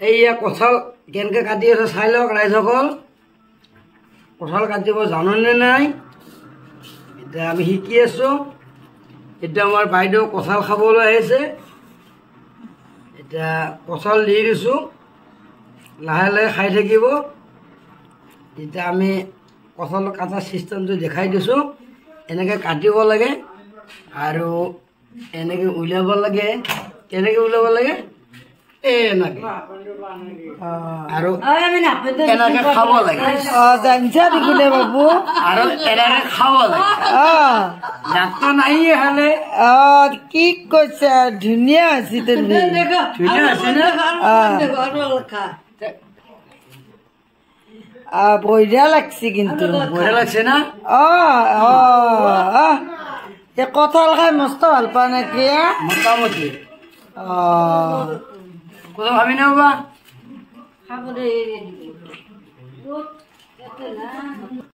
এইয়া কঁঠাল কেনেকৈ কাটি আছে চাই লওক ৰাইজসকল। কঁঠাল কাটিব জানোনে নাই এতিয়া আমি শিকি আছোঁ। এতিয়া আমাৰ বাইদেউ কঁঠাল খাবলৈ আহিছে। এতিয়া কঁঠাল দি দিছোঁ, লাহে লাহে খাই থাকিব। এতিয়া আমি কঁঠাল কাটা চিষ্টেমটো দেখাই দিছোঁ। এনেকৈ কাটিব লাগে আৰু এনেকৈ উলিয়াব লাগে। কেনেকৈ উলিয়াব লাগে এনেকৈ আৰু এনেকৈ খাব লাগে। জানিছা দেখোন দে বাবু। আৰু এনেকৈ খাব লাগে। ডাক্তৰ নাই খালে। কি কৈছা, ধুনীয়া আছে তুমি। ধুনীয়া আছে না? বঢ়িয়া লাগছে কিন্তু। বঢ়িয়া লাগছে না? এই কঁঠাল খাই মস্ত ভাল পা নেকি? মোটামুটি কোথাও ভাবি নাবা।